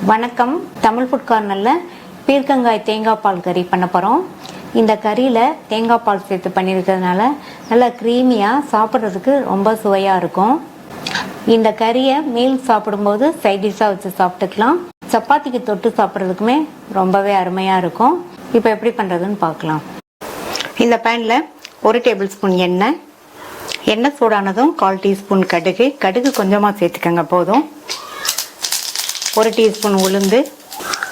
வணக்கம். தமிழ் ஃபுட் கார்னரில் பீர்க்கங்காய் தேங்காய் பால் கறி பண்ண போகிறோம். இந்த கறியில் தேங்காய் பால் சேர்த்து பண்ணியிருக்கிறதுனால நல்லா க்ரீமியாக சாப்பிட்றதுக்கு ரொம்ப சுவையாக இருக்கும். இந்த கறியை மீல் சாப்பிடும்போது சைட் டிஷ்ஷாக வச்சு சாப்பிட்டுக்கலாம். சப்பாத்திக்கு தொட்டு சாப்பிட்றதுக்குமே ரொம்பவே அருமையாக இருக்கும். இப்போ எப்படி பண்ணுறதுன்னு பார்க்கலாம். இந்த பேனில் 1 டேபிள் ஸ்பூன் எண்ணெய் சூடானதும் 1/4 டீஸ்பூன் கடுகு கொஞ்சமாக சேர்த்துக்கங்க போதும். 1 டீஸ்பூன் உளுந்து,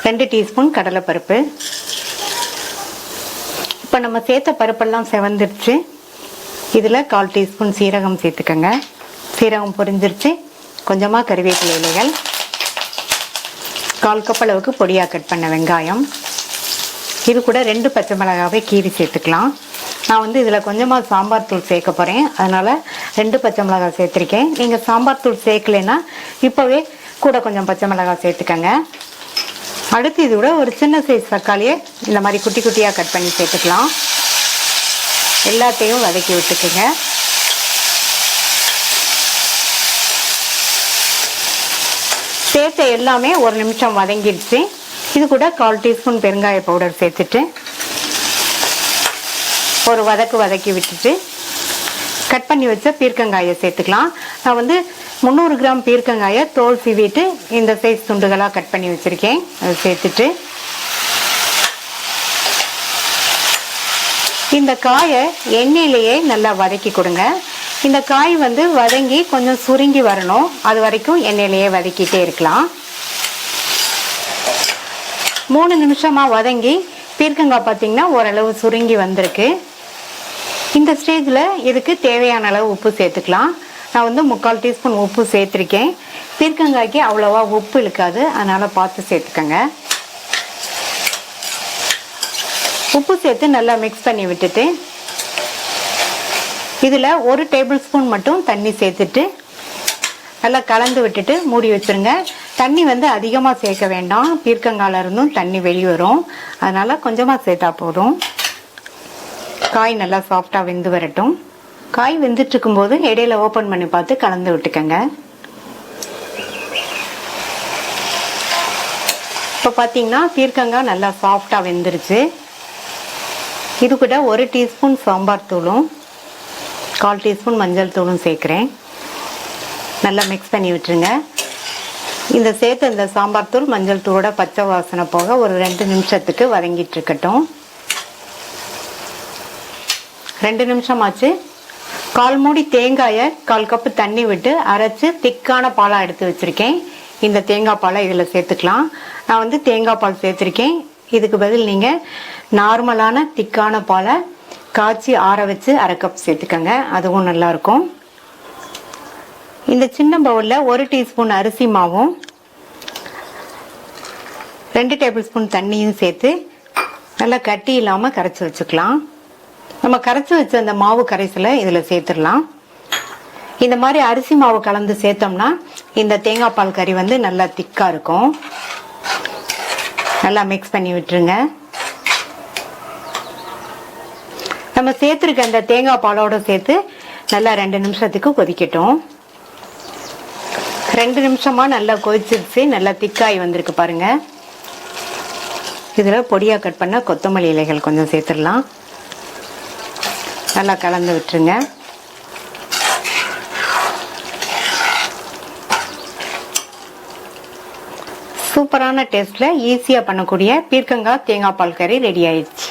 2 டீஸ்பூன் கடலைப்பருப்பு. இப்போ நம்ம சேர்த்த பருப்பெல்லாம் செவந்துருச்சு. இதில் 1/4 டீஸ்பூன் சீரகம் சேர்த்துக்கங்க. சீரகம் பொரிஞ்சிருச்சு. கொஞ்சமாக கறிவேப்பிலை இலைகள், 1/4 கப் அளவுக்கு பொடியாக கட் பண்ண வெங்காயம். இது கூட 2 பச்சை மிளகாவை கீரி சேர்த்துக்கலாம். நான் இதில் கொஞ்சமாக சாம்பார் தூள் சேர்க்க போகிறேன். அதனால் 2 பச்சை மிளகாய் சேர்த்துருக்கேன். நீங்கள் சாம்பார் தூள் சேர்க்கலைன்னா இப்போவே கூட கொஞ்சம் பச்சை மிளகாய் சேர்த்துக்கங்க. அடுத்து இதோட ஒரு சின்ன சைஸ் தக்காளியை இந்த மாதிரி குட்டி குட்டியாக கட் பண்ணி சேர்த்துக்கலாம். எல்லாத்தையும் வதக்கி விட்டுக்குங்க. சேர்த்த எல்லாமே 1 நிமிஷம் வதங்கிடுச்சு. இது கூட 1/4 டீஸ்பூன் பெருங்காய பவுடர் சேர்த்துட்டு ஒரு வதக்கி விட்டுட்டு கட் பண்ணி வச்ச பீர்க்கங்காயை சேர்த்துக்கலாம். நான் 300 கிராம் பீர்க்கங்காயை தோல் சீவிட்டு இந்த சைஸ் துண்டுகளாக கட் பண்ணி வச்சுருக்கேன். அதை சேர்த்துட்டு இந்த காயை எண்ணெயிலேயே நல்லா வதக்கி கொடுங்க. இந்த காய் வதங்கி கொஞ்சம் சுருங்கி வரணும். அது வரைக்கும் எண்ணெயிலேயே வதக்கிட்டே இருக்கலாம். 3 நிமிஷமாக வதங்கி பீர்க்கங்காய் பார்த்தீங்கன்னா ஓரளவு சுருங்கி வந்திருக்கு. இந்த ஸ்டேஜில் இதுக்கு தேவையான அளவு உப்பு சேர்த்துக்கலாம். நான் 3/4 டீஸ்பூன் உப்பு சேர்த்துருக்கேன். பீர்க்கங்காய்க்கு அவ்வளோவா உப்பு இழுக்காது, அதனால் பார்த்து சேர்த்துக்கங்க. உப்பு சேர்த்து நல்லா மிக்ஸ் பண்ணி விட்டுட்டு இதில் 1 டேபிள் ஸ்பூன் மட்டும் தண்ணி சேர்த்துட்டு நல்லா கலந்து விட்டுட்டு மூடி வச்சுருங்க. தண்ணி அதிகமாக சேர்க்க வேண்டாம். பீர்க்கங்காயில இருந்தும் தண்ணி வெளியே வரும். அதனால் கொஞ்சமாக சேர்த்தா போதும். காய் நல்லா சாஃப்டாக வெந்து வரட்டும். காய் வெந்துட்டு இருக்கும்போது இடையில ஓப்பன் பண்ணி பார்த்து கலந்து விட்டுக்கங்க. இப்போ பார்த்தீங்கன்னா பீர்க்கங்காய் நல்லா சாஃப்டாக வெந்துருச்சு. இது கூட 1 டீஸ்பூன் சாம்பார் தூளும் 1/4 டீஸ்பூன் மஞ்சள் தூளும் சேர்க்குறேன். நல்லா மிக்ஸ் பண்ணி விட்டுருங்க. இந்த சேர்த்து இந்த சாம்பார் தூள் மஞ்சள் தூளோட பச்சை வாசனை போக ஒரு 2 நிமிஷத்துக்கு வதங்கிட்டு இருக்கட்டும். 2 நிமிஷம் ஆச்சு. 1/4 மூடி தேங்காயை 1/4 கப்பு தண்ணி விட்டு அரைச்சு திக்கான பாலாக எடுத்து வச்சிருக்கேன். இந்த தேங்காய் பாலை இதில் சேர்த்துக்கலாம். நான் தேங்காய் பால் சேர்த்துருக்கேன். இதுக்கு பதில் நீங்கள் நார்மலான திக்கான பாலை காய்ச்சி ஆற வச்சு 1/2 கப் சேர்த்துக்கங்க. அதுவும் நல்லாயிருக்கும். இந்த சின்ன பவுலில் 1 டீஸ்பூன் அரிசி மாவும் 2 டேபிள் ஸ்பூன் தண்ணியும் சேர்த்து நல்லா கட்டி இல்லாமல் கரைச்சி வச்சுக்கலாம். நம்ம கரைச்சி வச்ச அந்த மாவு கரைசலை இதில் சேர்த்துடலாம். இந்த மாதிரி அரிசி மாவு கலந்து சேர்த்தோம்னா இந்த தேங்காய் பால் கறி நல்லா திக்காக இருக்கும். நல்லா மிக்ஸ் பண்ணி விட்டுருங்க. நம்ம சேர்த்துருக்க அந்த தேங்காய் பாலோட சேர்த்து நல்லா 2 நிமிஷத்துக்கு கொதிக்கட்டும். 2 நிமிஷமா நல்லா கொதிச்சிருச்சு. நல்லா திக்காய் வந்திருக்கு பாருங்க. இதில் பொடியாக கட் பண்ண கொத்தமல்லி இலைகள் கொஞ்சம் சேர்த்துடலாம். நல்லா கலந்து விட்டுருங்க. சூப்பரான டேஸ்ட்ல ஈஸியாக பண்ணக்கூடிய பீர்க்கங்காய் தேங்காய் பால் கறி ரெடி ஆயிடுச்சு.